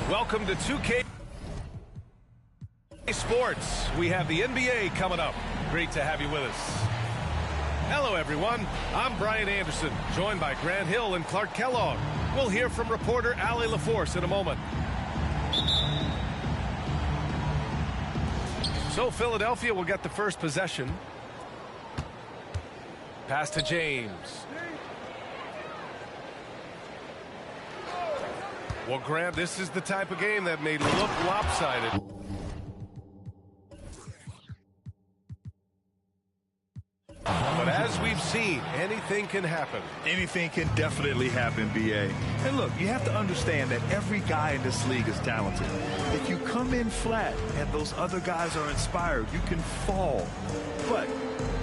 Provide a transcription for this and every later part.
Welcome to 2K Sports. We have the NBA coming up. Great to have you with us. Hello, everyone. I'm Brian Anderson, joined by Grant Hill and Clark Kellogg. We'll hear from reporter Allie LaForce in a moment. So Philadelphia will get the first possession. Pass to James. Well, Grant, this is the type of game that may look lopsided. But as we've seen, anything can happen. Anything can definitely happen, B.A. And look, you have to understand that every guy in this league is talented. If you come in flat and those other guys are inspired, you can fall. But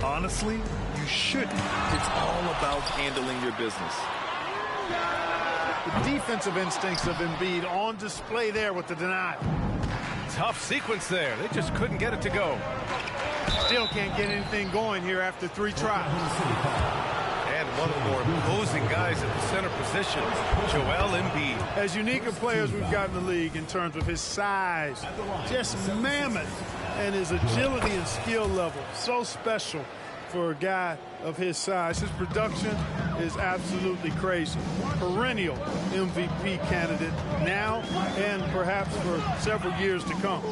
honestly, you shouldn't. It's all about handling your business. The defensive instincts of Embiid on display there with the denial. Tough sequence there. They just couldn't get it to go. Still can't get anything going here after 3 tries. And one of the more imposing guys at the center position, Joel Embiid. As unique a player as we've got in the league in terms of his size, just mammoth, and his agility and skill level. So special for a guy of his size. His production is absolutely crazy. Perennial MVP candidate now and perhaps for several years to come.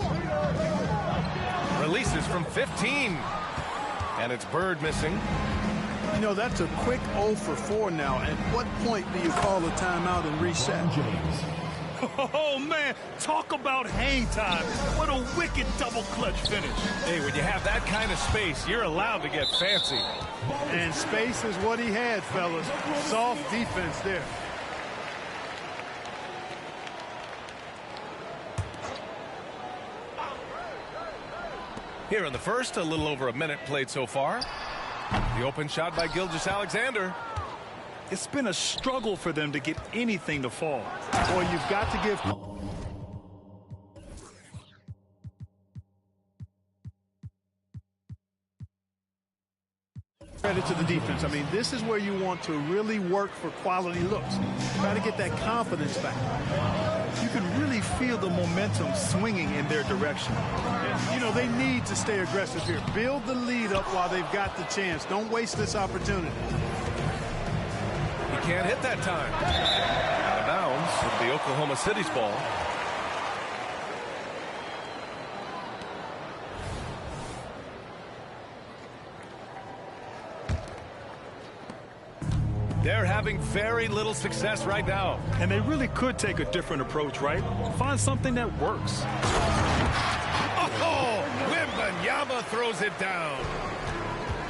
Releases from 15. And it's Bird missing. You know, that's a quick 0 for 4 now. At what point do you call a timeout and reset? Oh, man, talk about hang time. What a wicked double clutch finish. Hey, when you have that kind of space, you're allowed to get fancy. And space is what he had, fellas. Soft defense there. Here in the first, a little over a minute played so far. The open shot by Gilgeous-Alexander. It's been a struggle for them to get anything to fall. Boy, you've got to give credit to the defense. I mean, this is where you want to really work for quality looks. Try to get that confidence back. You can really feel the momentum swinging in their direction. And, you know, they need to stay aggressive here. Build the lead up while they've got the chance. Don't waste this opportunity. He can't hit that time. Out of bounds with the Oklahoma City's ball. They're having very little success right now. And they really could take a different approach, right? Find something that works. Oh, Wembanyama throws it down.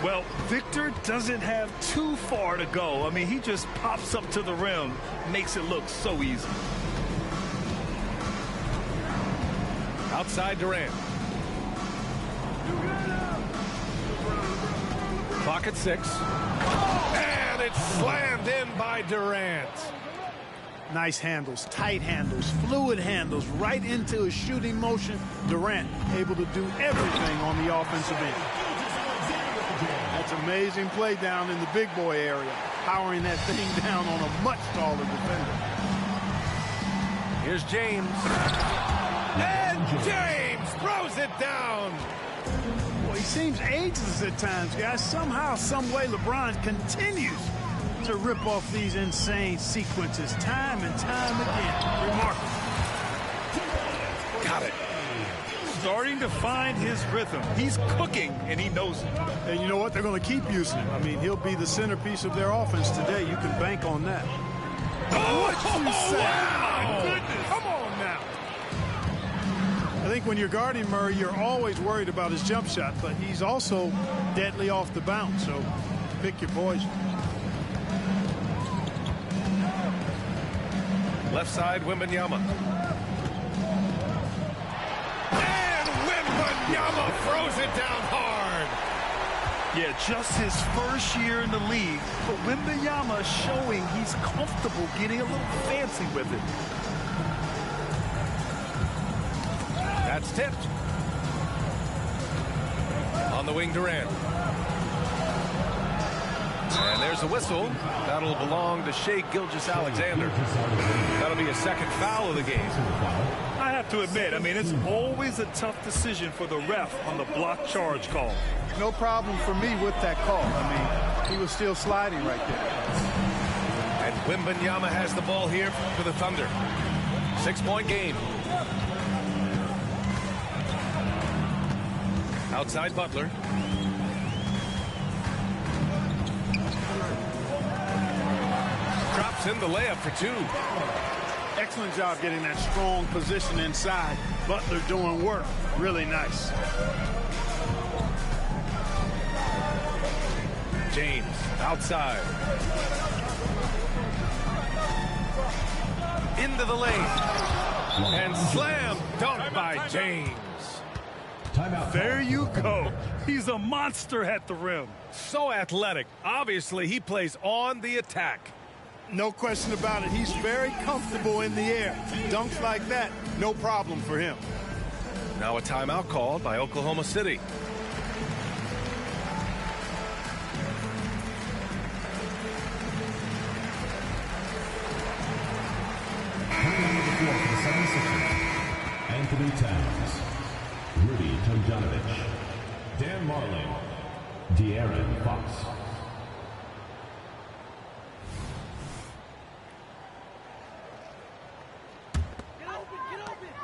Well, Victor doesn't have too far to go. I mean, he just pops up to the rim, makes it look so easy. Outside Durant. Clock at 6. And it's slammed in by Durant. Nice handles, tight handles, fluid handles, right into his shooting motion. Durant able to do everything on the offensive end. That's amazing play down in the big boy area, powering that thing down on a much taller defender. Here's James. And James throws it down. Well, he seems ageless at times, guys. Somehow, some way, LeBron continues to rip off these insane sequences time and time again. Remarkable. Got it. Starting to find his rhythm. He's cooking, and he knows it. And you know what? They're going to keep using him. I mean, he'll be the centerpiece of their offense today. You can bank on that. What you say? Wow. My goodness. Come on now. I think when you're guarding Murray, you're always worried about his jump shot, but he's also deadly off the bounce, so pick your poison. Left side, Wembanyama. And Wembanyama throws it down hard. Yeah, just his first year in the league, but Wembanyama showing he's comfortable getting a little fancy with it. That's tipped. On the wing, Durant. And there's a whistle. That'll belong to Shai Gilgeous-Alexander. That'll be a second foul of the game. I have to admit, I mean, it's always a tough decision for the ref on the block charge call. No problem for me with that call. I mean, he was still sliding right there. And Wembanyama has the ball here for the Thunder. 6-point game. Outside Butler. Drops in the layup for 2. Excellent job getting that strong position inside. Butler doing work. Really nice. James outside. Into the lane. And slam dunk by James. There you go. He's a monster at the rim. So athletic. Obviously, he plays on the attack. No question about it. He's very comfortable in the air. Dunks like that, no problem for him. Now a timeout called by Oklahoma City. Anthony Towns, Rudy Tomjanovich, Dan Marley, De'Aaron Fox.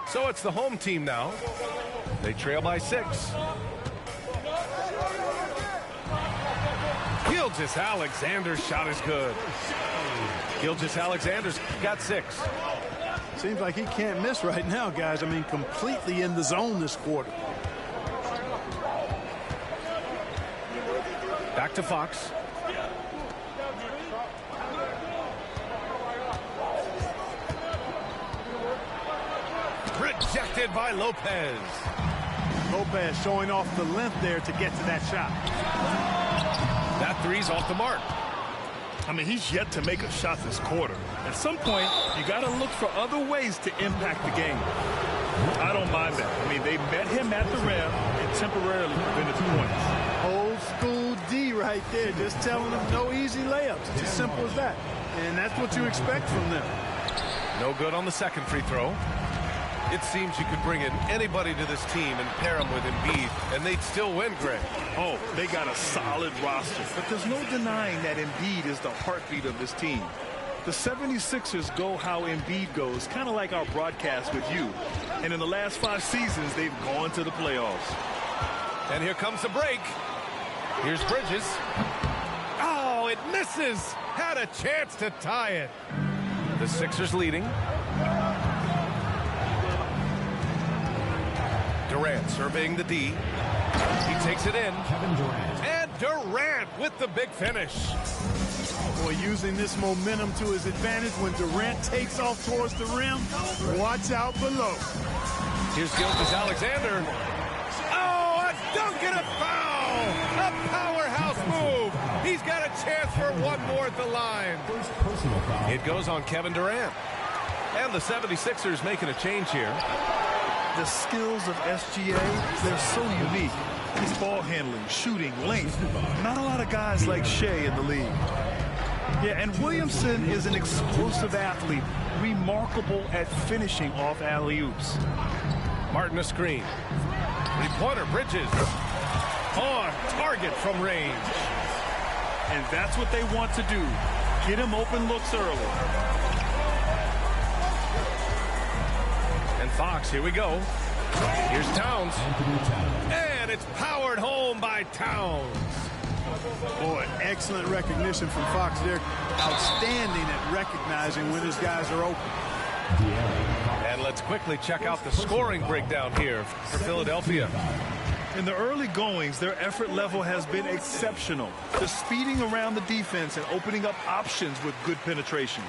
So it's the home team now. They trail by 6. Gilgeous-Alexander's shot is good. Gilgeous-Alexander's got 6. Seems like he can't miss right now, guys. I mean, completely in the zone this quarter. Back to Fox. Rejected by Lopez. Lopez showing off the length there to get to that shot. That three's off the mark. I mean, he's yet to make a shot this quarter. At some point, you got to look for other ways to impact the game. I don't mind that. I mean, they met him at the rim and temporarily prevented the points. Old school D right there, just telling them no easy layups. It's as simple as that. And that's what you expect from them. No good on the second free throw. It seems you could bring in anybody to this team and pair them with Embiid, and they'd still win, Greg. Oh, they got a solid roster, but there's no denying that Embiid is the heartbeat of this team. The 76ers go how Embiid goes, kind of like our broadcast with you. And in the last 5 seasons, they've gone to the playoffs. And here comes the break. Here's Bridges. Oh, it misses. Had a chance to tie it. The Sixers leading. Durant surveying the D. He takes it in. Kevin Durant. And Durant with the big finish. Boy, using this momentum to his advantage when Durant takes off towards the rim. Watch out below. Here's Gilgeous-Alexander. Oh, a dunk and a foul! A powerhouse move. He's got a chance for one more at the line. First personal foul. It goes on Kevin Durant. And the 76ers making a change here. The skills of SGA, they're so unique. His ball handling, shooting, length. Not a lot of guys like Shai in the league. Yeah, and Williamson is an explosive athlete, remarkable at finishing off alley-oops. Martin a screen. Three-pointer, Bridges. On target from range. And that's what they want to do. Get him open looks early. And Fox, here we go. Here's Towns. Anthony Towns. And it's powered home by Towns. Boy, excellent recognition from Fox. They're outstanding at recognizing when his guys are open. De'Aaron Fox. And let's quickly check out the scoring breakdown here for Philadelphia. In the early goings, their effort level has been exceptional. Just speeding around the defense and opening up options with good penetration.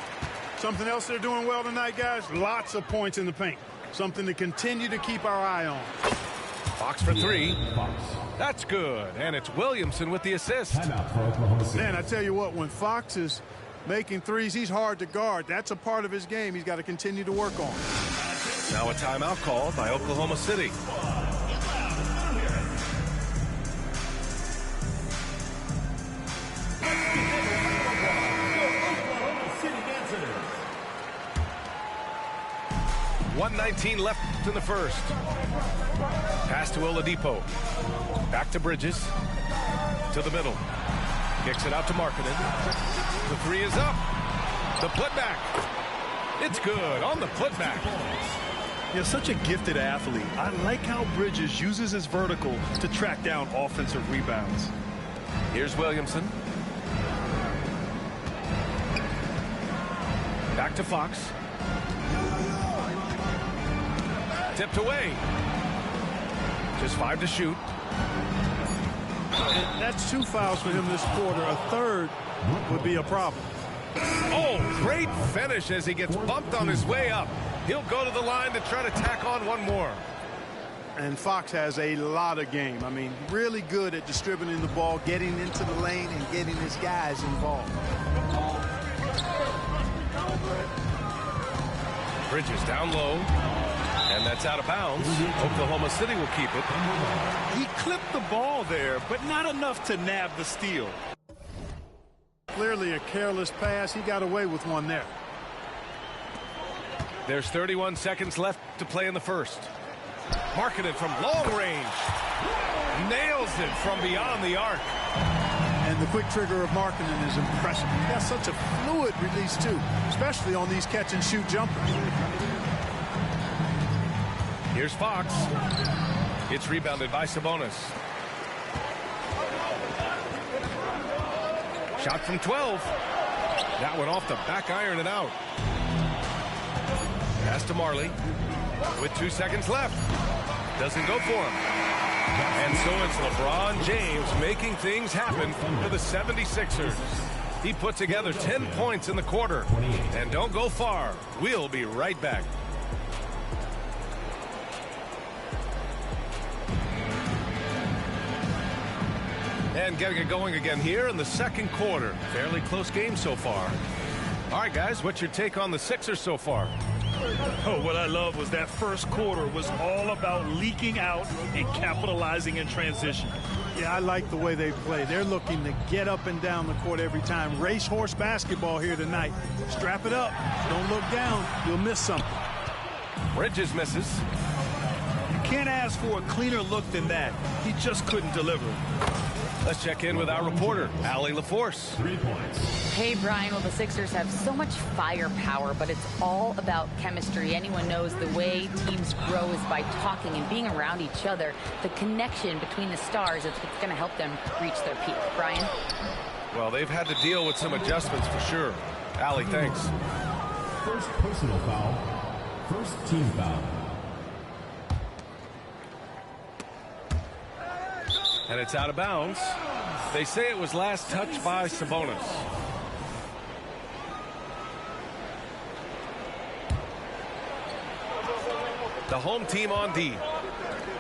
Something else they're doing well tonight, guys. Lots of points in the paint. Something to continue to keep our eye on. Fox for 3. Fox. That's good. And it's Williamson with the assist. Timeout for Oklahoma City. Man, I tell you what, when Fox is making threes, he's hard to guard. That's a part of his game he's got to continue to work on. Now a timeout called by Oklahoma City. 1:19 left in the first. Pass to Oladipo. Back to Bridges. To the middle. Kicks it out to Markkanen. The three is up. The putback. It's good on the putback. You're such a gifted athlete. I like how Bridges uses his vertical to track down offensive rebounds. Here's Williamson. Back to Fox. Tipped away. Just 5 to shoot. And that's 2 fouls for him this quarter. A third would be a problem. Oh, great finish as he gets bumped on his way up. He'll go to the line to try to tack on one more. And Fox has a lot of game. I mean, really good at distributing the ball, getting into the lane, and getting his guys involved. Bridges down low. And that's out of bounds. Oklahoma City will keep it. He clipped the ball there, but not enough to nab the steal. Clearly a careless pass. He got away with one there. There's 31 seconds left to play in the first. Markkanen from long range. Nails it from beyond the arc. And the quick trigger of Markkanen is impressive. He has such a fluid release, too, especially on these catch-and-shoot jumpers. Here's Fox. It's rebounded by Sabonis. Shot from 12. That one off the back iron and out. Pass to Marley with 2 seconds left. Doesn't go for him. And so it's LeBron James making things happen for the 76ers. He put together 10 points in the quarter. And don't go far. We'll be right back. And getting it going again here in the second quarter. Fairly close game so far. All right, guys, what's your take on the Sixers so far? Oh, what I love was that first quarter was all about leaking out and capitalizing in transition. Yeah, I like the way they play. They're looking to get up and down the court every time. Racehorse basketball here tonight. Strap it up. Don't look down. You'll miss something. Bridges misses. You can't ask for a cleaner look than that. He just couldn't deliver. Let's check in with our reporter, Allie LaForce. 3 points. Hey, Brian. Well, the Sixers have so much firepower, but it's all about chemistry. Anyone knows the way teams grow is by talking and being around each other. The connection between the stars is what's going to help them reach their peak. Brian? Well, they've had to deal with some adjustments for sure. Allie, thanks. First personal foul. First team foul. And it's out of bounds. They say it was last touched by Sabonis. The home team on D.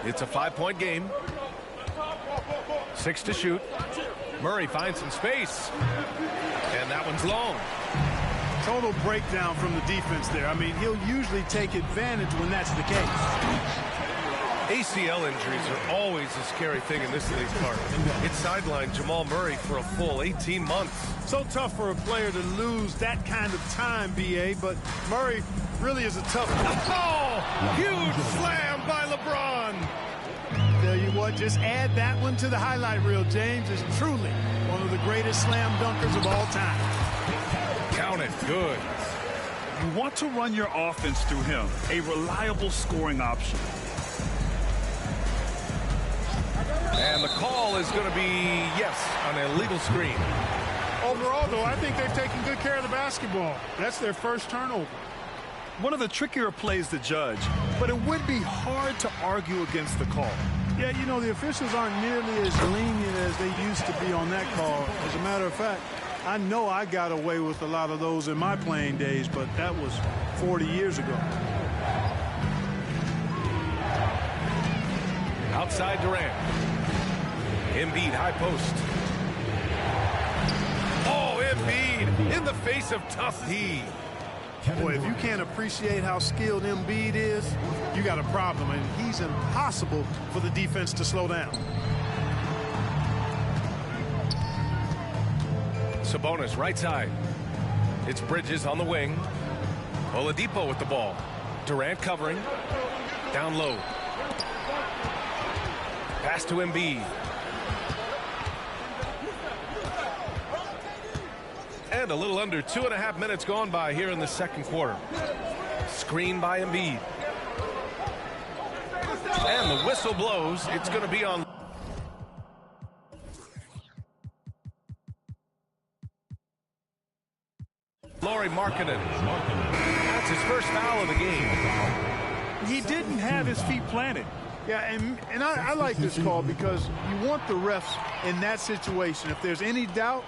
It's a 5-point game. 6 to shoot. Murray finds some space. And that one's long. Total breakdown from the defense there. I mean, he'll usually take advantage when that's the case. ACL injuries are always a scary thing in this league, Clark. It sidelined Jamal Murray for a full 18 months. So tough for a player to lose that kind of time, B.A., but Murray really is a tough one. Oh, huge slam by LeBron. Tell you what, just add that one to the highlight reel. James is truly one of the greatest slam dunkers of all time. Count it, good. You want to run your offense through him, a reliable scoring option. And the call is going to be, yes, on a illegal screen. Overall, though, I think they've taken good care of the basketball. That's their first turnover. One of the trickier plays to judge, but it would be hard to argue against the call. Yeah, you know, the officials aren't nearly as lenient as they used to be on that call. As a matter of fact, I know I got away with a lot of those in my playing days, but that was 40 years ago. Outside Durant. Embiid, high post. Oh, Embiid in the face of tough D. Boy, if you can't appreciate how skilled Embiid is, you got a problem, and he's impossible for the defense to slow down. Sabonis, right side. It's Bridges on the wing. Oladipo with the ball. Durant covering. Down low. Pass to Embiid. And a little under 2.5 minutes gone by here in the second quarter. Screen by Embiid. And the whistle blows. It's going to be on. Lauri Markkanen. That's his first foul of the game. He didn't have his feet planted. Yeah, and I like this call because you want the refs in that situation. If there's any doubt,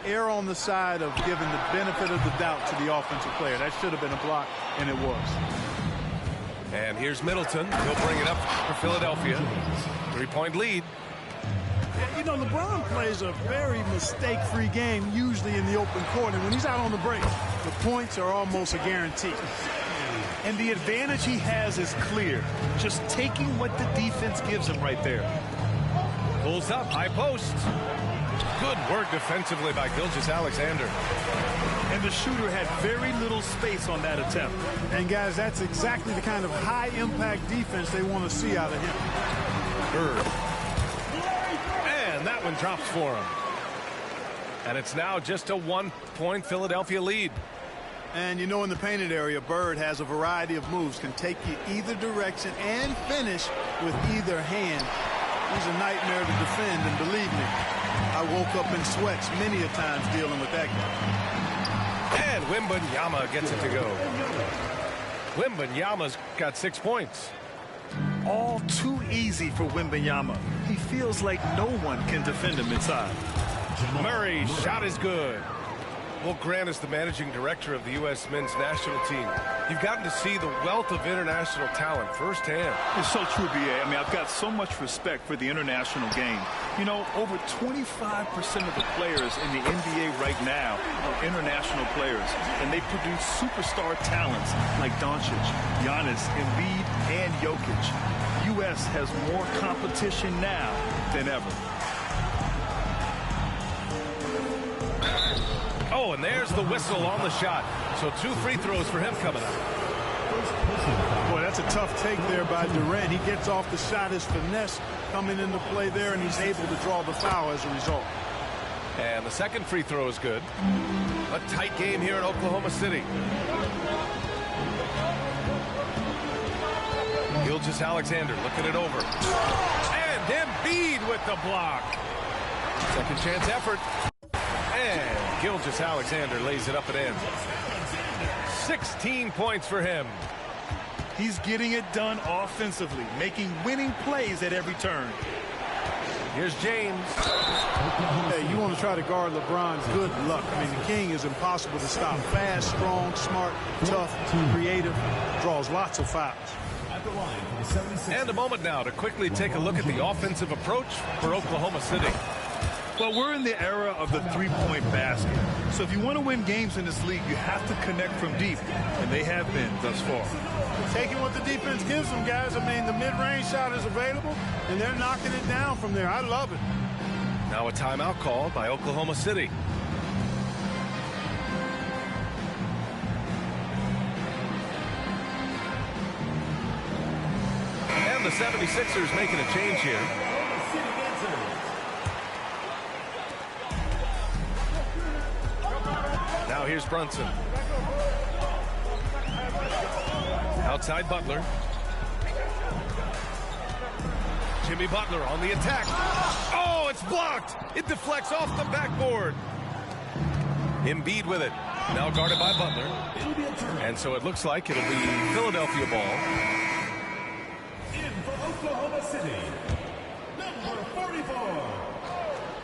err on the side of giving the benefit of the doubt to the offensive player. That should have been a block, and it was. And here's Middleton. He'll bring it up for Philadelphia. 3-point lead. You know, LeBron plays a very mistake-free game, usually in the open court. And when he's out on the break, the points are almost a guarantee. And the advantage he has is clear. Just taking what the defense gives him right there. Pulls up, high post. Good work defensively by Gilgeous-Alexander. And the shooter had very little space on that attempt. And, guys, that's exactly the kind of high-impact defense they want to see out of him. Bird. And that one drops for him. And it's now just a 1-point Philadelphia lead. And, you know, in the painted area, Bird has a variety of moves, can take you either direction and finish with either hand. He's a nightmare to defend, and believe me, I woke up in sweats many a times dealing with that guy. And Wembanyama gets it to go. Wembanyama's got 6 points. All too easy for Wembanyama. He feels like no one can defend him inside. Murray's shot is good. Well, Grant is the managing director of the U.S. men's national team. You've gotten to see the wealth of international talent firsthand. It's so true, B.A. I mean, I've got so much respect for the international game. You know, over 25% of the players in the NBA right now are international players, and they produce superstar talents like Doncic, Giannis, Embiid, and Jokic. U.S. has more competition now than ever. Oh, and there's the whistle on the shot. So 2 free throws for him coming up. Boy, that's a tough take there by Durant. He gets off the shot, his finesse coming into play there, and he's able to draw the foul as a result. And the second free throw is good. A tight game here in Oklahoma City. Gilgeous-Alexander looking it over. And Embiid with the block. Second chance effort. And Gilgeous-Alexander lays it up and in. 16 points for him. He's getting it done offensively, making winning plays at every turn. Here's James. Hey, you want to try to guard LeBron, good luck. I mean, the king is impossible to stop. Fast, strong, smart, tough, creative, draws lots of fouls. And a moment now to quickly take a look at the offensive approach for Oklahoma City. Well, we're in the era of the three-point basket. So if you want to win games in this league, you have to connect from deep, and they have been thus far. Taking what the defense gives them, guys. I mean, the mid-range shot is available, and they're knocking it down from there. I love it. Now a timeout called by Oklahoma City. And the 76ers making a change here. Now here's Brunson. Outside Butler. Jimmy Butler on the attack. Oh, it's blocked. It deflects off the backboard. Embiid with it. Now guarded by Butler. And so it looks like it'll be Philadelphia ball. In for Oklahoma City, number 44,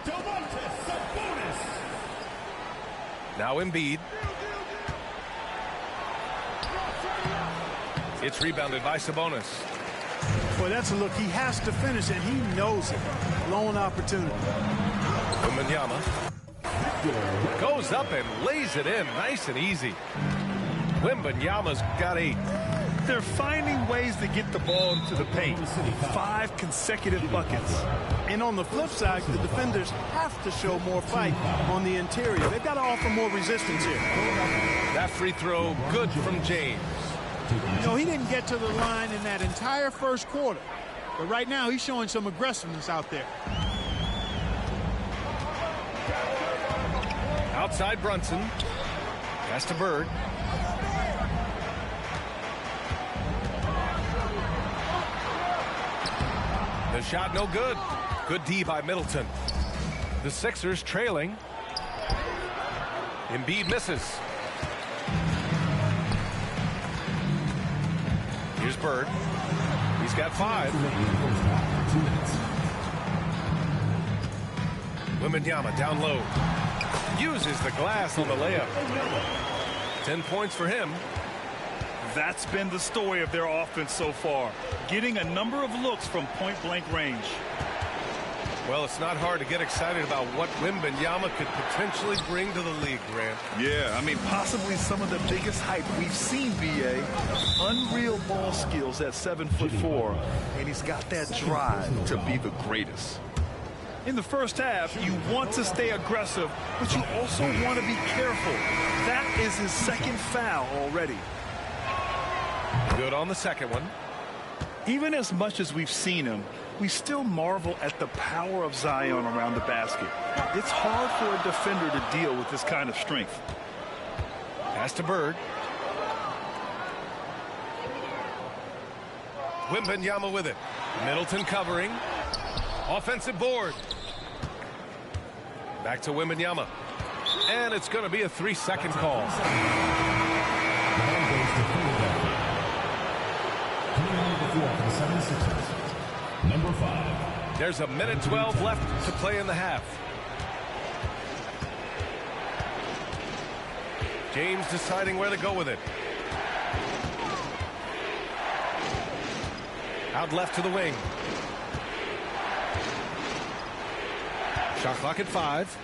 Domantas Sabonis. Now Embiid. It's rebounded by Sabonis. Boy, that's a look. He has to finish, and he knows it. Lone opportunity. Wembanyama goes up and lays it in nice and easy. Wembanyama's got 8. They're finding ways to get the ball into the paint. 5 consecutive buckets. And on the flip side, the defenders have to show more fight on the interior. They've got to offer more resistance here. That free throw good from James. You know, he didn't get to the line in that entire first quarter. But right now, he's showing some aggressiveness out there. Outside Brunson. Pass to Bird. The shot no good. Good D by Middleton. The Sixers trailing. Embiid misses. Here's Bird. He's got 5. Wembanyama down low. Uses the glass on the layup. 10 points for him. That's been the story of their offense so far. Getting a number of looks from point-blank range. Well, it's not hard to get excited about what Wembanyama could potentially bring to the league, Grant. Yeah, I mean, possibly some of the biggest hype we've seen, B.A. Unreal ball skills at 7'4", and he's got that drive to be the greatest. In the first half, you want to stay aggressive, but you also want to be careful. That is his second foul already. Good on the second one. Even as much as we've seen him, we still marvel at the power of Zion around the basket. It's hard for a defender to deal with this kind of strength. Pass to Bird. Wembanyama with it. Middleton covering. Offensive board. Back to Wembanyama. And it's going to be a 3-second call. Number 5. There's a minute 12 left to play in the half. James deciding where to go with it. Out left to the wing. Shot clock at 5.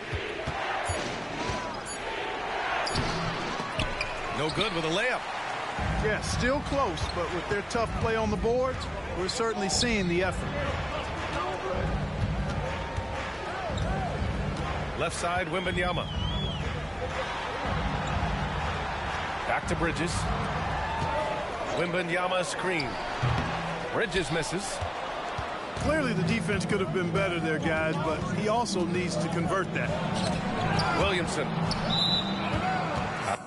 No good with a layup. Yeah, still close, but with their tough play on the boards, we're certainly seeing the effort. Left side, Wembanyama. Back to Bridges. Wembanyama screen. Bridges misses. Clearly the defense could have been better there, guys, but he also needs to convert that. Williamson. Out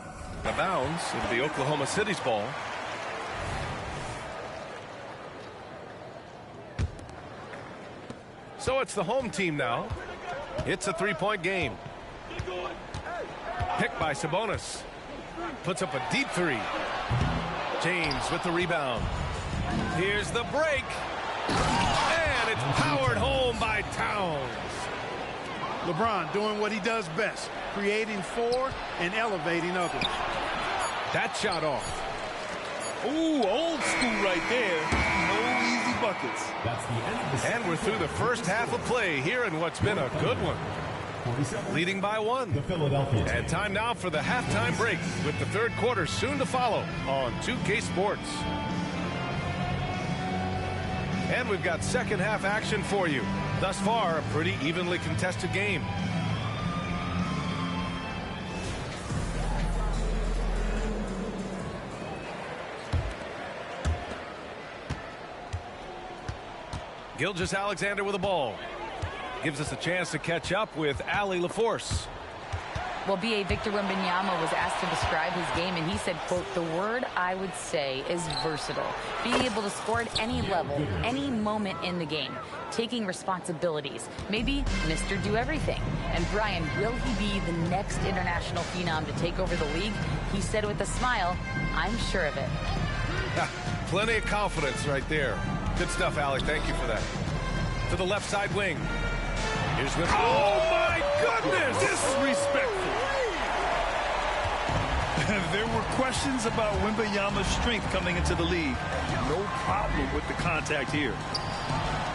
of bounds into the Oklahoma City's ball. So it's the home team now. It's a 3-point game. Picked by Sabonis. Puts up a deep 3. James with the rebound. Here's the break. And it's powered home by Towns. LeBron doing what he does best, creating for and elevating others. That shot off. Ooh, old school right there. No easy buckets. That's the end of the And we're through the first half of play here in what's been a good one. 47. Leading by 1. The Philadelphia team. And time now for the halftime break with the third quarter soon to follow on 2K Sports. And we've got second half action for you. Thus far, a pretty evenly contested game. Gilgeous-Alexander with the ball. Gives us a chance to catch up with Allie LaForce. Well, B.A. Victor Wembanyama was asked to describe his game, and he said, quote, "The word I would say is versatile. Being able to score at any level, any moment in the game, taking responsibilities, maybe Mr. Do Everything." And Brian, will he be the next international phenom to take over the league? He said with a smile, "I'm sure of it." Plenty of confidence right there. Good stuff, Allie. Thank you for that. To the left side wing. Here's the... Oh, my goodness! Disrespectful. There were questions about Wembanyama's strength coming into the league. No problem with the contact here.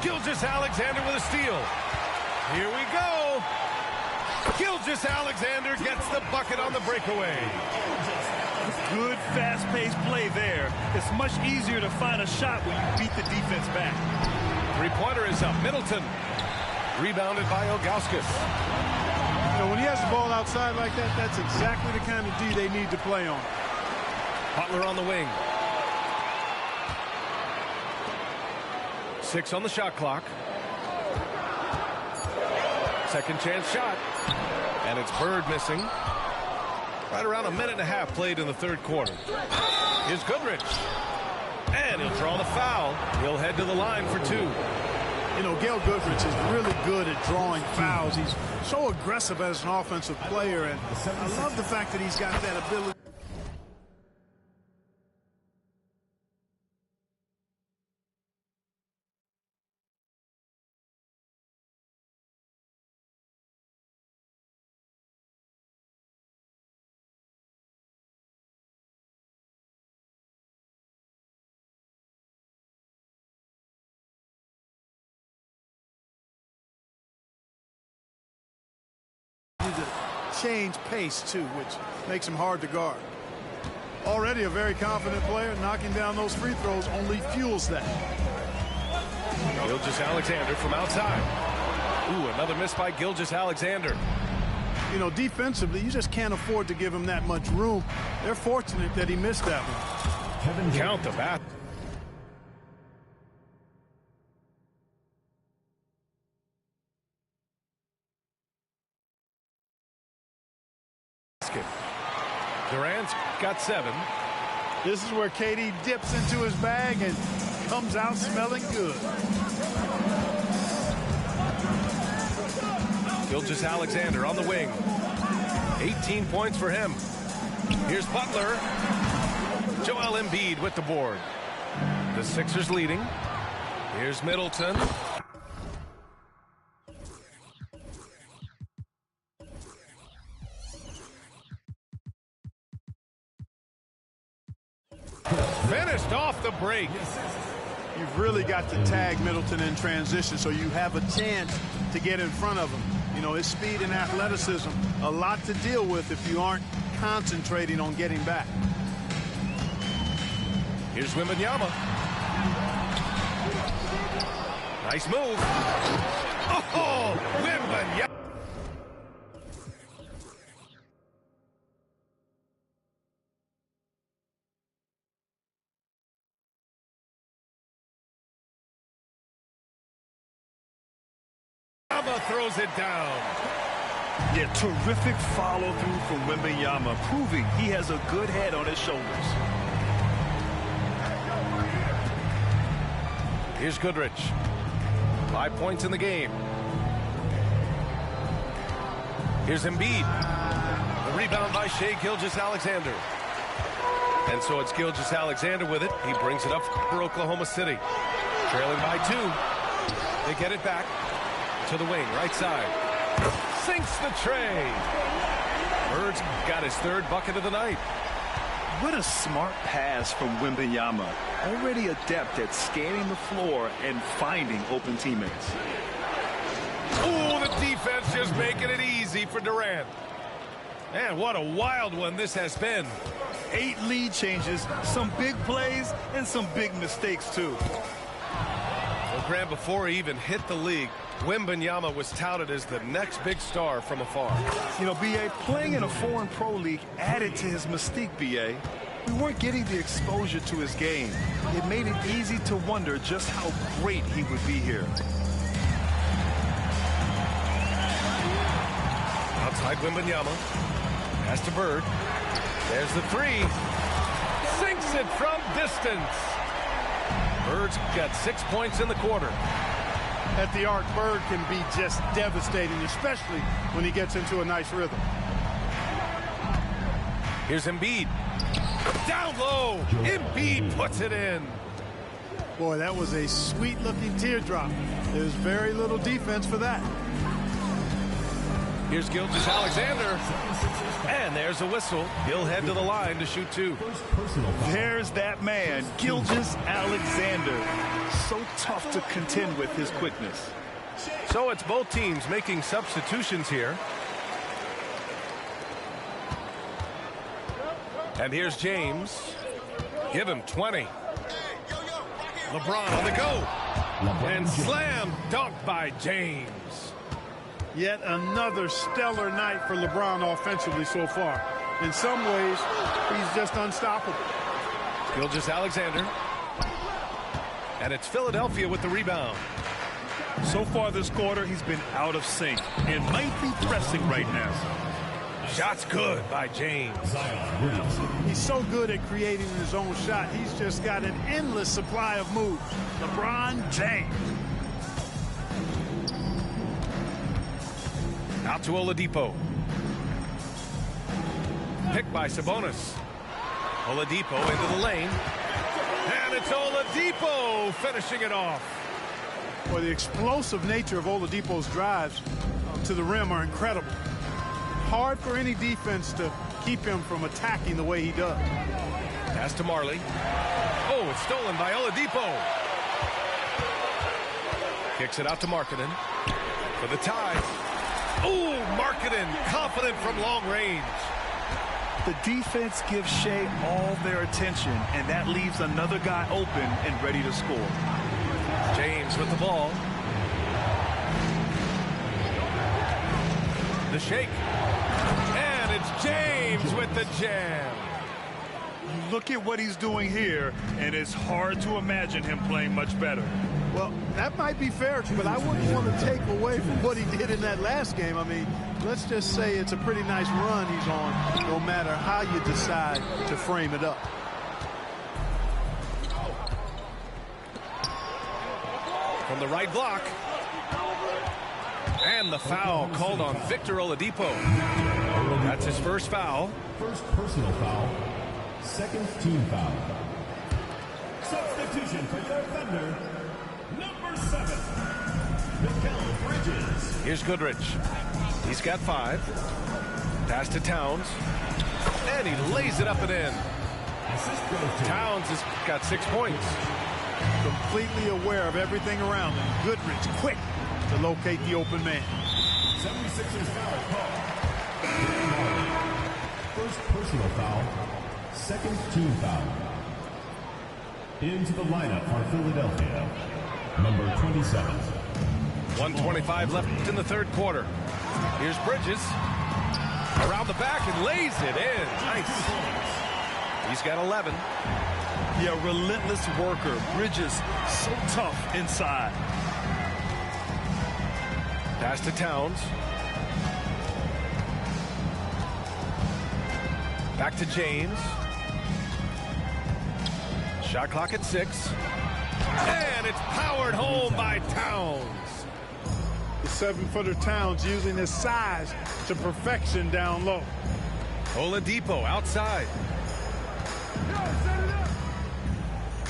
Gilgeous-Alexander with a steal. Here we go. Gilgeous-Alexander gets the bucket on the breakaway. Good fast-paced play there. It's much easier to find a shot when you beat the defense back. Three-pointer is up. Middleton. Rebounded by Ilgauskas. You know, when he has the ball outside like that, that's exactly the kind of D they need to play on. Butler on the wing. 6 on the shot clock. Second chance shot. And it's Bird missing. Right around a minute and a half played in the third quarter. Here's Goodrich. And he'll draw the foul. He'll head to the line for 2. You know, Gail Goodrich is really good at drawing fouls. He's so aggressive as an offensive player, and I love the fact that he's got that ability. To change pace too, which makes him hard to guard. Already a very confident player, knocking down those free throws only fuels that. Gilgeous-Alexander from outside. Ooh, another miss by Gilgeous-Alexander. You know, defensively, you just can't afford to give him that much room. They're fortunate that he missed that one. Count the basket. Durant's got 7. This is where KD dips into his bag and comes out smelling good. Gilgeous-Alexander on the wing. 18 points for him. Here's Butler. Joel Embiid with the board. The Sixers leading. Here's Middleton. Finished off the break. You've really got to tag Middleton in transition so you have a chance to get in front of him. You know, his speed and athleticism, a lot to deal with if you aren't concentrating on getting back. Here's Wembanyama. Nice move. Oh, Wembanyama. Throws it down. Yeah, terrific follow through from Wembanyama, proving he has a good head on his shoulders. Here's Goodrich. 5 points in the game. Here's Embiid. The rebound by Shai Gilgeous-Alexander. And so it's Gilgeous-Alexander with it. He brings it up for Oklahoma City. Trailing by 2. They get it back. To the wing, right side. Sinks the tray. Bird's got his 3rd bucket of the night. What a smart pass from Wembanyama. Already adept at scanning the floor and finding open teammates. Ooh, the defense just making it easy for Durant. Man, what a wild one this has been. 8 lead changes, some big plays, and some big mistakes, too. Well, Grant, before he even hit the league, Wembanyama was touted as the next big star from afar. You know, B.A., playing in a foreign pro league added to his mystique, B.A. We weren't getting the exposure to his game. It made it easy to wonder just how great he would be here. Outside Wembanyama. Pass to Bird. There's the 3. Sinks it from distance. Bird's got 6 points in the quarter. At the arc, Bird can be just devastating, especially when he gets into a nice rhythm. Here's Embiid. Down low. Embiid puts it in. Boy, that was a sweet-looking teardrop. There's very little defense for that. Here's Gilgeous-Alexander. And there's a whistle. He'll head to the line to shoot 2. There's that man, Gilgeous-Alexander. So tough to contend with his quickness. So it's both teams making substitutions here. And here's James. Give him 20. LeBron on the go. And slam dunk by James. Yet another stellar night for LeBron offensively so far. In some ways, he's just unstoppable. Gilgeous-Alexander. And it's Philadelphia with the rebound. So far this quarter, he's been out of sync and might be pressing right now. Shot's good by James. He's so good at creating his own shot. He's just got an endless supply of moves. LeBron James. Out to Oladipo. Picked by Sabonis. Oladipo into the lane. And it's Oladipo finishing it off. Well, the explosive nature of Oladipo's drives to the rim are incredible. Hard for any defense to keep him from attacking the way he does. Pass to Marley. Oh, it's stolen by Oladipo. Kicks it out to Markkanen for the tie. Oh, Markkanen confident from long range. The defense gives Shea all their attention, and that leaves another guy open and ready to score. James with the ball. The shake. And it's James with the jam. You look at what he's doing here, and it's hard to imagine him playing much better. Well, that might be fair, but I wouldn't want to take away from what he did in that last game. I mean, let's just say it's a pretty nice run he's on, no matter how you decide to frame it up. From the right block. And the foul called on Victor Oladipo. That's his first foul. First personal foul. Second team foul. Substitution for your offender, number 7, Mikal Bridges. Here's Goodrich. He's got 5. Pass to Towns. And he lays it up and in. Towns has got 6 points. Completely aware of everything around him. Goodrich quick to locate the open man. 76ers foul call. First personal foul. Second team foul. Into the lineup for Philadelphia, number 27. 1:25 left in the third quarter. Here's Bridges. Around the back and lays it in. Nice. He's got 11. Yeah, relentless worker. Bridges, so tough inside. Pass to Towns. Back to James. Shot clock at 6. And it's powered home by Towns. The 7-footer Towns using his size to perfection down low. Oladipo outside.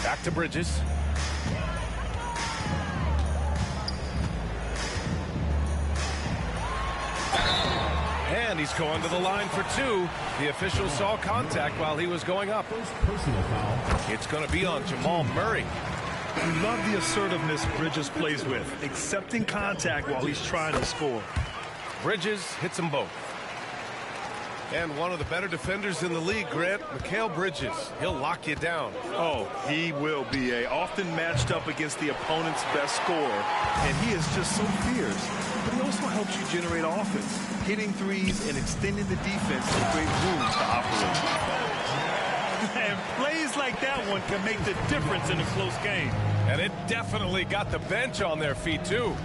Back to Bridges. And he's going to the line for 2. The official saw contact while he was going up. First personal foul. It's going to be on Jamal Murray. We love the assertiveness Bridges plays with, accepting contact while he's trying to score. Bridges hits them both. And one of the better defenders in the league, Grant, Mikal Bridges. He'll lock you down. Oh, he will be often matched up against the opponent's best scorer, and he is just so fierce. But he also helps you generate offense, hitting threes and extending the defense to create room to operate. And plays like that one can make the difference in a close game. And it definitely got the bench on their feet, too.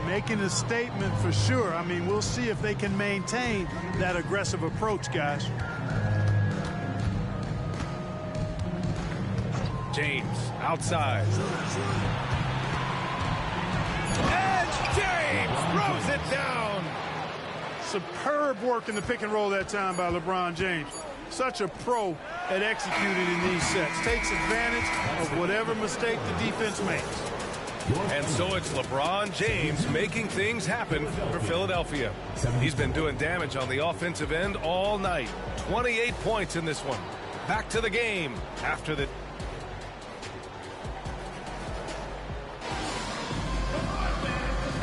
Making a statement for sure. I mean, we'll see if they can maintain that aggressive approach, guys. James outside. And James throws it down. Superb work in the pick and roll that time by LeBron James. Such a pro at executing in these sets. Takes advantage of whatever mistake the defense makes. And so it's LeBron James making things happen for Philadelphia. He's been doing damage on the offensive end all night. 28 points in this one. Back to the game after the...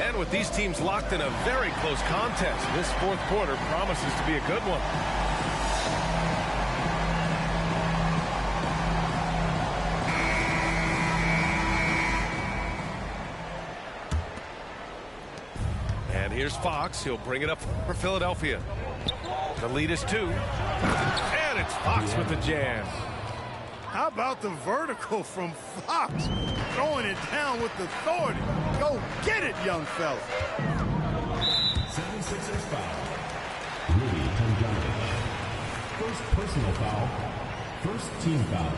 And with these teams locked in a very close contest, this fourth quarter promises to be a good one. And here's Fox. He'll bring it up for Philadelphia. The lead is 2. And it's Fox with the jam. How about the vertical from Fox? Throwing it down with authority. Go get it, young fella. 76ers foul. Rudy Tomjanovich. First personal foul. First team foul.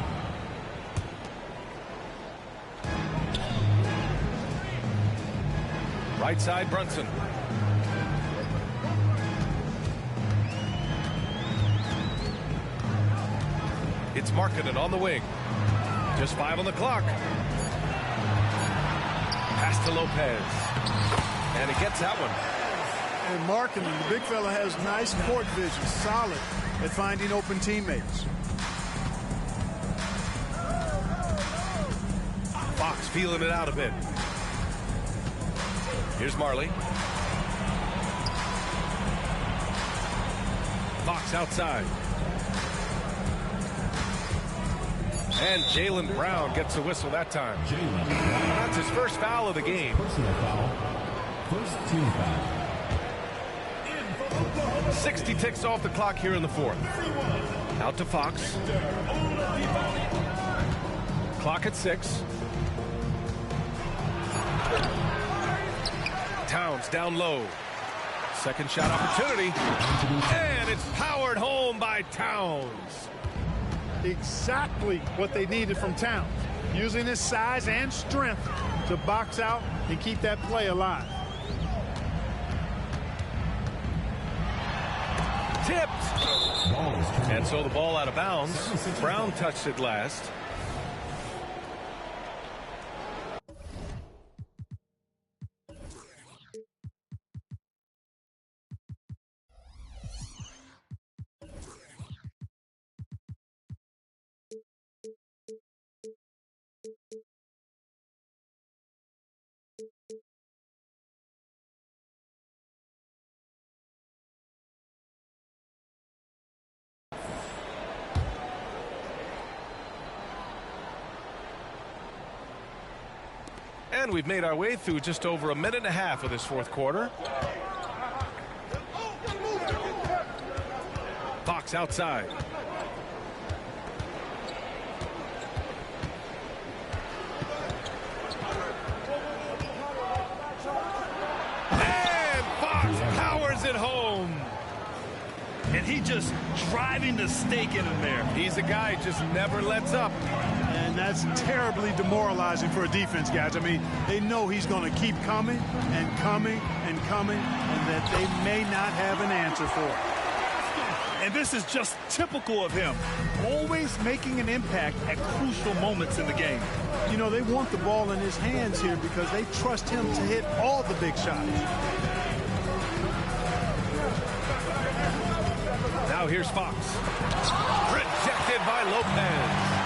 Right side, Brunson. It's Markkanen on the wing. Just 5 on the clock. Pass to Lopez. And he gets that one. And Markkanen, the big fella, has nice court vision, solid at finding open teammates. Fox feeling it out a bit. Here's Marley. Fox outside. And Jaylen Brown gets a whistle that time. That's his first foul of the game. Personal foul. First team foul. 60 ticks off the clock here in the fourth. Out to Fox. Clock at 6. Towns down low. Second shot opportunity. And it's powered home by Towns. Exactly what they needed from Towns. Using his size and strength to box out and keep that play alive. Tipped. And so the ball out of bounds. Brown touched it last. And we've made our way through just over a minute and a half of this fourth quarter. Fox outside. And Fox powers it home. And he just driving the stake in him there. He's a guy who just never lets up. And that's terribly demoralizing for a defense, guys. I mean, they know he's going to keep coming and coming and coming, and that they may not have an answer for it. And this is just typical of him. Always making an impact at crucial moments in the game. You know, they want the ball in his hands here because they trust him to hit all the big shots. Now here's Fox. Rejected by Lopez.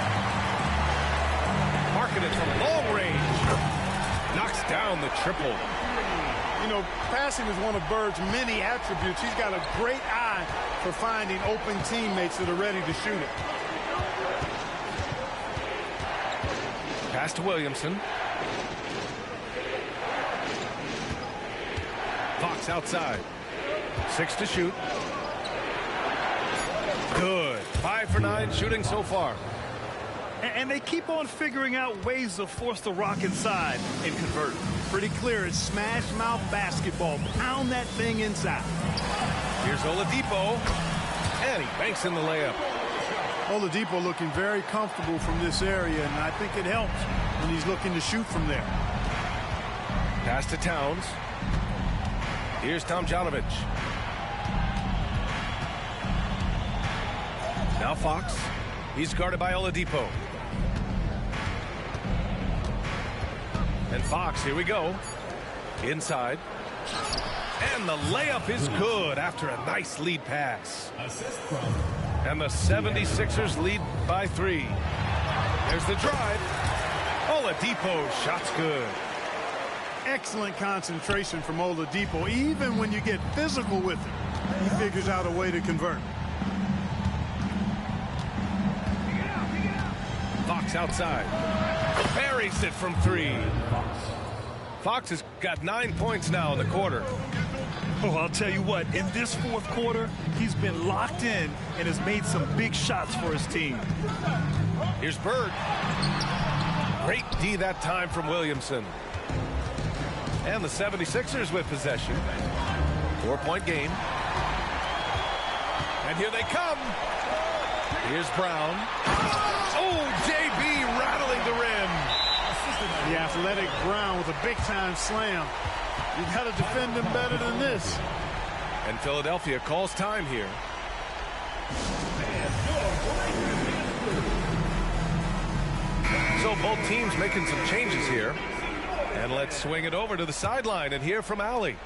Markkanen from long range. Knocks down the triple. You know, passing is one of Bird's many attributes. He's got a great eye for finding open teammates that are ready to shoot it. Pass to Williamson. Fox outside. 6 to shoot. Good. 5 for 9 shooting so far. And they keep on figuring out ways to force the rock inside and convert. Pretty clear. It's smash mouth basketball. Pound that thing inside. Here's Oladipo. And he banks in the layup. Oladipo looking very comfortable from this area, and I think it helps when he's looking to shoot from there. Pass to Towns. Here's Tomjanovich. Now Fox. He's guarded by Oladipo. And Fox, here we go. Inside. And the layup is good after a nice lead pass. And the 76ers lead by 3. There's the drive. Oladipo, shot's good. Excellent concentration from Oladipo. Even when you get physical with him, he figures out a way to convert. Fox outside. Buries it from 3. Fox has got 9 points now in the quarter. Oh, I'll tell you what, in this fourth quarter, he's been locked in and has made some big shots for his team. Here's Bird. Great D that time from Williamson. And the 76ers with possession. 4-point game. And here they come. Here's Brown. Oh, JB rattling the rim. The athletic Brown with a big-time slam. You've got to defend him better than this. And Philadelphia calls time here. So both teams making some changes here. And let's swing it over to the sideline and hear from Allie.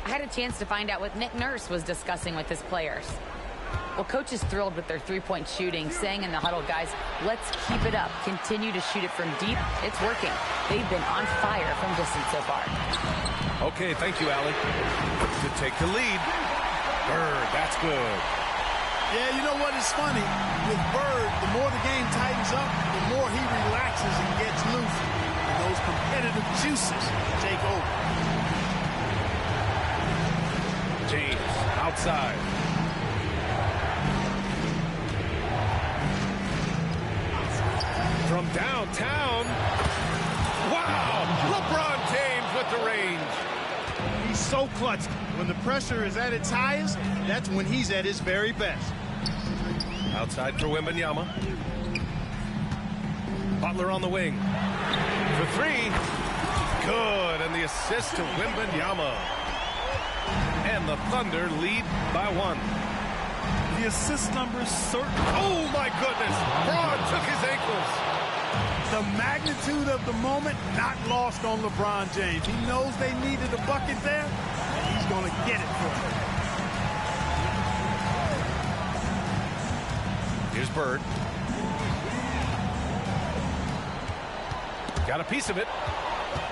I had a chance to find out what Nick Nurse was discussing with his players. Well, coach is thrilled with their three-point shooting, saying in the huddle, guys, let's keep it up. Continue to shoot it from deep. It's working. They've been on fire from distance so far. Okay, thank you, Allie. To take the lead. Bird, that's good. Yeah, you know what is funny? With Bird, the more the game tightens up, the more he relaxes and gets loose. And those competitive juices take over. James, outside. From downtown. Wow! LeBron James with the range. He's so clutch. When the pressure is at its highest, that's when he's at his very best. Outside for Wembanyama. Butler on the wing. For three. Good. And the assist to Wembanyama. And the Thunder lead by one. The assist numbers certainly. Oh, my goodness. Braun took his ankles. The magnitude of the moment not lost on LeBron James. He knows they needed a bucket there, and he's going to get it for them. Here's Bird. Got a piece of it.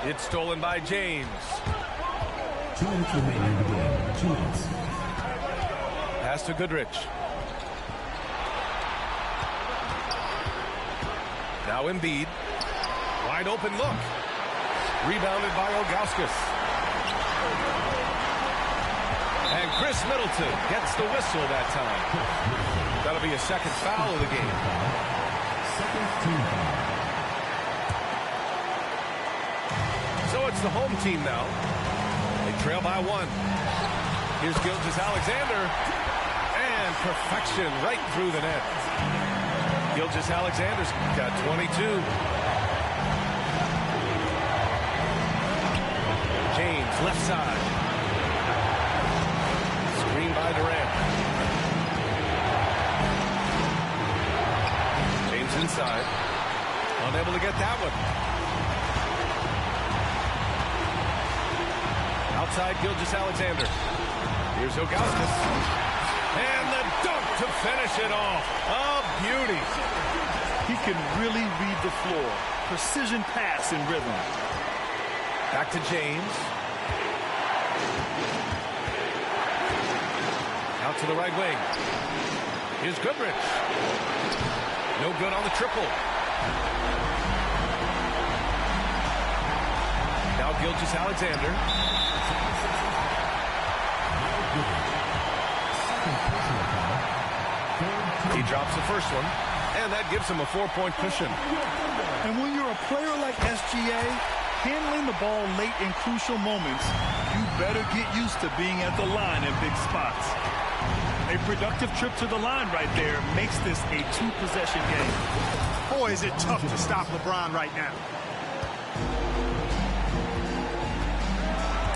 It's stolen by James. 2 minutes remaining in the game. 2 minutes. Pass to Goodrich. Now Embiid. Wide open look. Rebounded by Ilgauskas. And Chris Middleton gets the whistle that time. That'll be a second foul of the game. Second team foul. So it's the home team now. They trail by one. Here's Gilgeous-Alexander. And perfection right through the net. Gilgeous-Alexander's got 22. James, left side. Screen by Durant. James inside. Unable to get that one. Outside Gilgeous-Alexander. Here's Ilgauskas. And the dunk to finish it off. A beauty. He can really read the floor. Precision pass in rhythm. Back to James. Out to the right wing. Here's Goodrich. No good on the triple. Now Gilgeous-Alexander. He drops the first one, and that gives him a 4-point cushion. And when you're a player like SGA, handling the ball late in crucial moments, you better get used to being at the line in big spots. A productive trip to the line right there makes this a 2-possession game. Boy, is it tough to stop LeBron right now.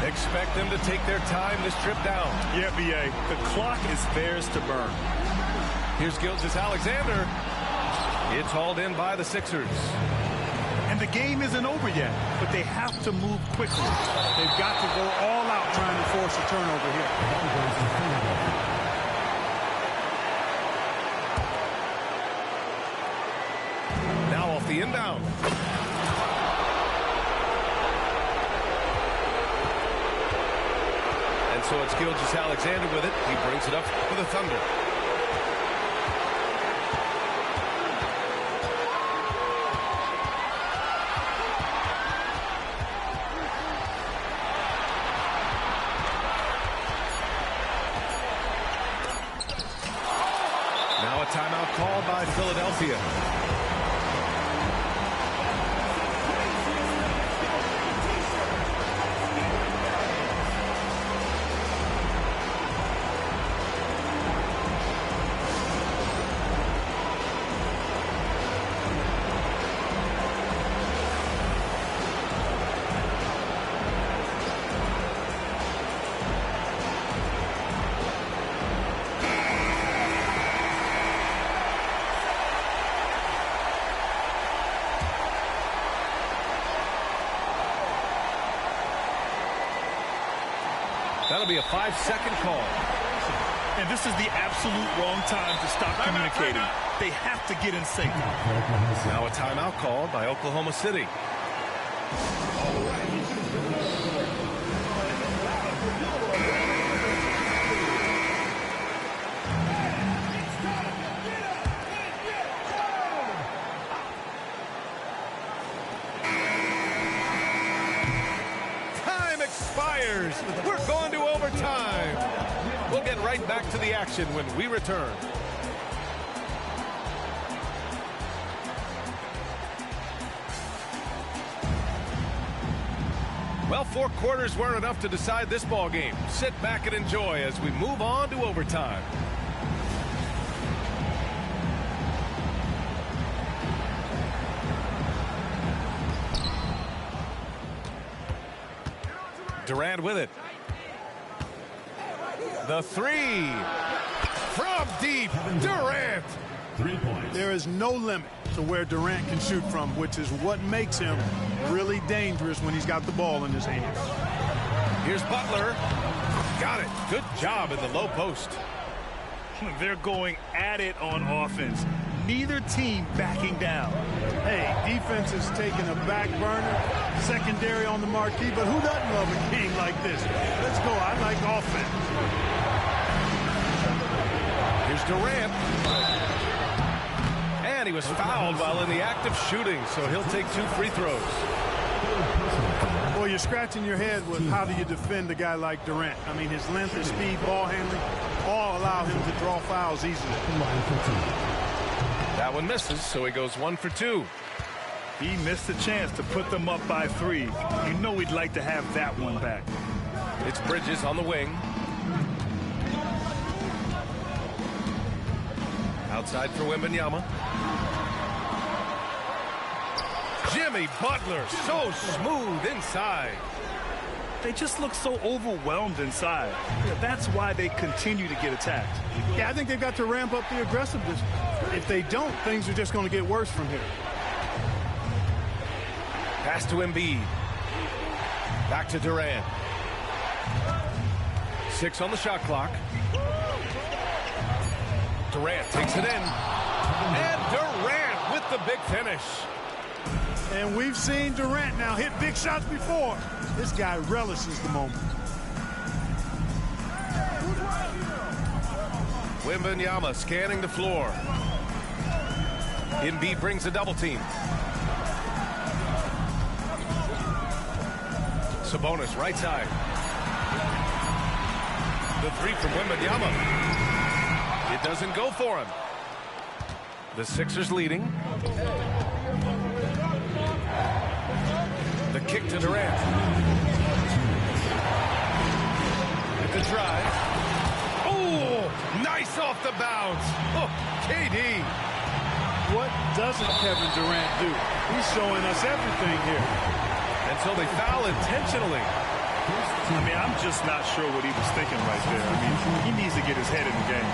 Expect them to take their time this trip down. Yeah, B.A., the clock is theirs to burn. Here's Gilgeous-Alexander. It's hauled in by the Sixers. And the game isn't over yet, but they have to move quickly. They've got to go all out trying to force a turnover here. Now off the inbound. And so it's Gilgeous-Alexander with it. He brings it up for the Thunder. Philadelphia. That'll be a 5-second call. And this is the absolute wrong time to stop communicating. They have to get in sync. Now a timeout called by Oklahoma City. We're going to overtime. We'll get right back to the action when we return. Well, 4 quarters weren't enough to decide this ball game. Sit back and enjoy as we move on to overtime. Durant with it. The 3 from deep. Durant. 3 points. There is no limit to where Durant can shoot from, which is what makes him really dangerous when he's got the ball in his hands. Here's Butler. Got it. Good job in the low post. They're going at it on offense. Neither team backing down. Hey, defense is taking a back burner, secondary on the marquee, but who doesn't love a game like this? Let's go. I like offense. Here's Durant. And he was fouled while in the act of shooting, so he'll take 2 free throws. Well, you're scratching your head with how do you defend a guy like Durant? I mean, his length, his speed, ball handling, all allow him to draw fouls easily. That one misses, so he goes 1 for 2. He missed a chance to put them up by 3. You know we'd like to have that one back. It's Bridges on the wing. Outside for Wembanyama. Jimmy Butler, so smooth inside. They just look so overwhelmed inside. That's why they continue to get attacked. Yeah, I think they've got to ramp up the aggressiveness. If they don't, things are just going to get worse from here. Pass to Embiid. Back to Durant. 6 on the shot clock. Durant takes it in. And Durant with the big finish. And we've seen Durant now hit big shots before. This guy relishes the moment. Wembanyama scanning the floor. Embiid brings a double team. Sabonis right side. The 3 from Wembanyama. It doesn't go for him. The Sixers leading. The kick to Durant. At the drive. Oh, nice off the bounce. Oh, KD. What doesn't Kevin Durant do? He's showing us everything here. Until they foul intentionally. I mean, I'm just not sure what he was thinking right there. I mean, he needs to get his head in the game.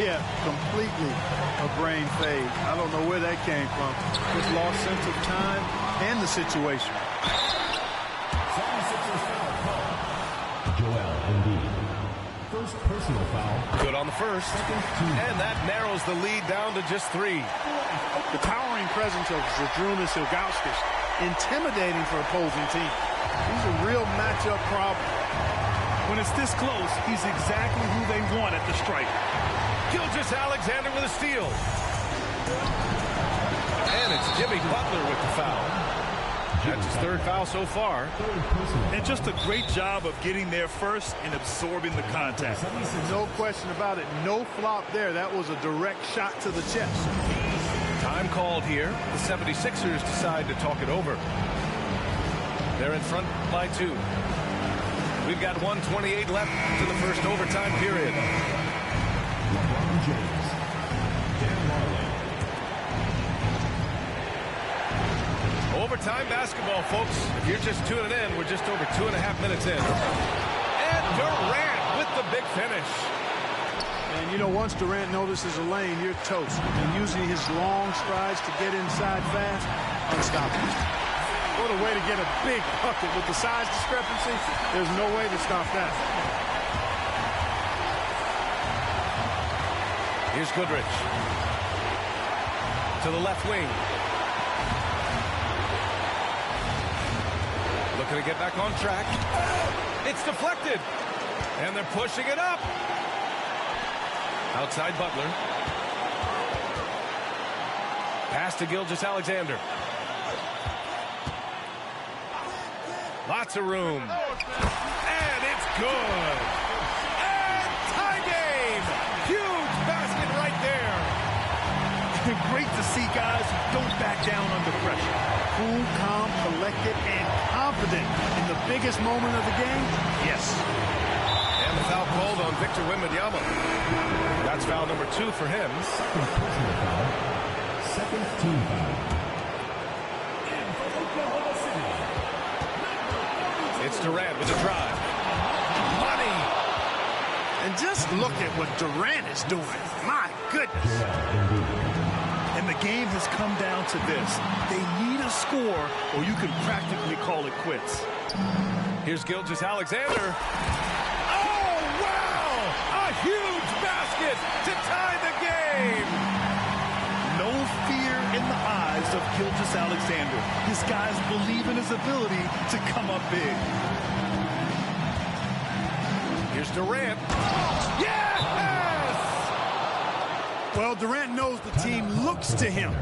Yeah, completely a brain fade. I don't know where that came from. Just lost sense of time and the situation. Joel Embiid. First personal foul. Good on the first. And that narrows the lead down to just 3. The towering presence of Zydrunas Ilgauskas, intimidating for opposing teams. He's a real matchup problem. When it's this close, he's exactly who they want at the stripe. Gilgeous-Alexander with a steal. And it's Jimmy Butler with the foul. That's his third foul so far. And just a great job of getting there first and absorbing the contact. No question about it. No flop there. That was a direct shot to the chest. Time called here. The 76ers decide to talk it over. They're in front by 2. We've got 1:28 left to the first overtime period. LeBron James. Dan Marley. Overtime basketball, folks. If you're just tuning in, we're just over 2.5 minutes in. And Durant with the big finish. And, you know, once Durant notices a lane, you're toast. And using his long strides to get inside fast, unstoppable. What a way to get a big bucket with the size discrepancy. There's no way to stop that. Here's Goodrich. To the left wing. Looking to get back on track. It's deflected. And they're pushing it up. Outside Butler. Pass to Gilgeous-Alexander. Lots of room. And it's good. And tie game. Huge basket right there. Great to see guys who don't back down under pressure. Cool, calm, collected, and confident in the biggest moment of the game. Yes. And the foul called on Victor Wembanyama. That's foul number 2 for him. Second personal foul. Second team foul. And for Oklahoma City. It's Durant with a drive. Money. And just look at what Durant is doing. My goodness. And the game has come down to this. They need a score, or you can practically call it quits. Here's Gilgeous-Alexander. Oh, wow! A huge basket to tie the game. No fear in the eyes of Gilgeous-Alexander. This guy's believe in his ability to come up big. Here's Durant. Yes! Well, Durant knows the team looks to him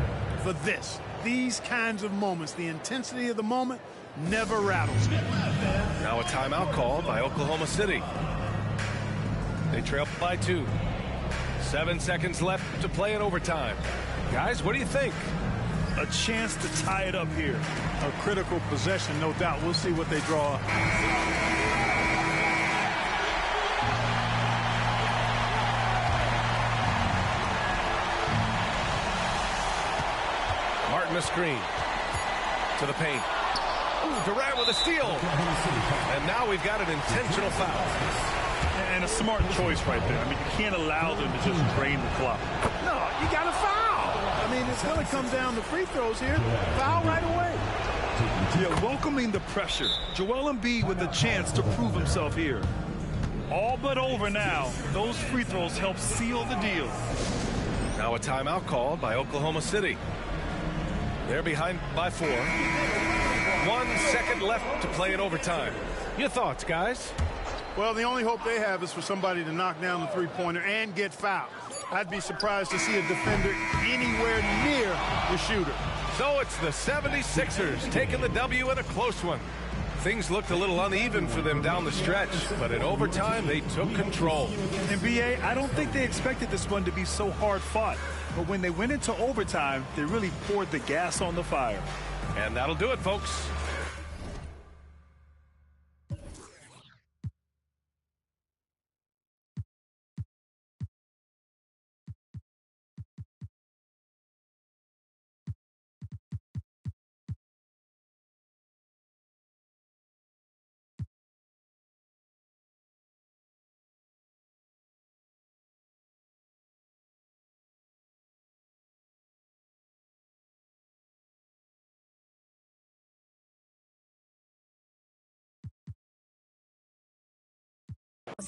for this. These kinds of moments, the intensity of the moment, never rattles. Now a timeout called by Oklahoma City. They trail by 2. 7 seconds left to play in overtime. Guys, what do you think? A chance to tie it up here. A critical possession, no doubt. We'll see what they draw up. Martin a screen. To the paint. Ooh, Durant with a steal. And now we've got an intentional foul. And a smart choice right there. I mean, you can't allow them to just drain the clock. No, you got to foul. I mean, it's going to come down to free throws here. Foul right away. Yeah, welcoming the pressure. Joel Embiid with a chance to prove himself here. All but over now. Those free throws help seal the deal. Now a timeout called by Oklahoma City. They're behind by 4. 1 second left to play in overtime. Your thoughts, guys? Well, the only hope they have is for somebody to knock down the three-pointer and get fouled. I'd be surprised to see a defender anywhere near the shooter. So it's the 76ers taking the W in a close one. Things looked a little uneven for them down the stretch, but in overtime, they took control. NBA, I don't think they expected this one to be so hard fought. But when they went into overtime, they really poured the gas on the fire. And that'll do it, folks.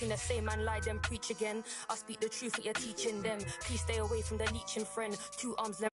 In the same man lie, them preach again. I speak the truth, what you're teaching them. Please stay away from the leeching friend. 2 arms left.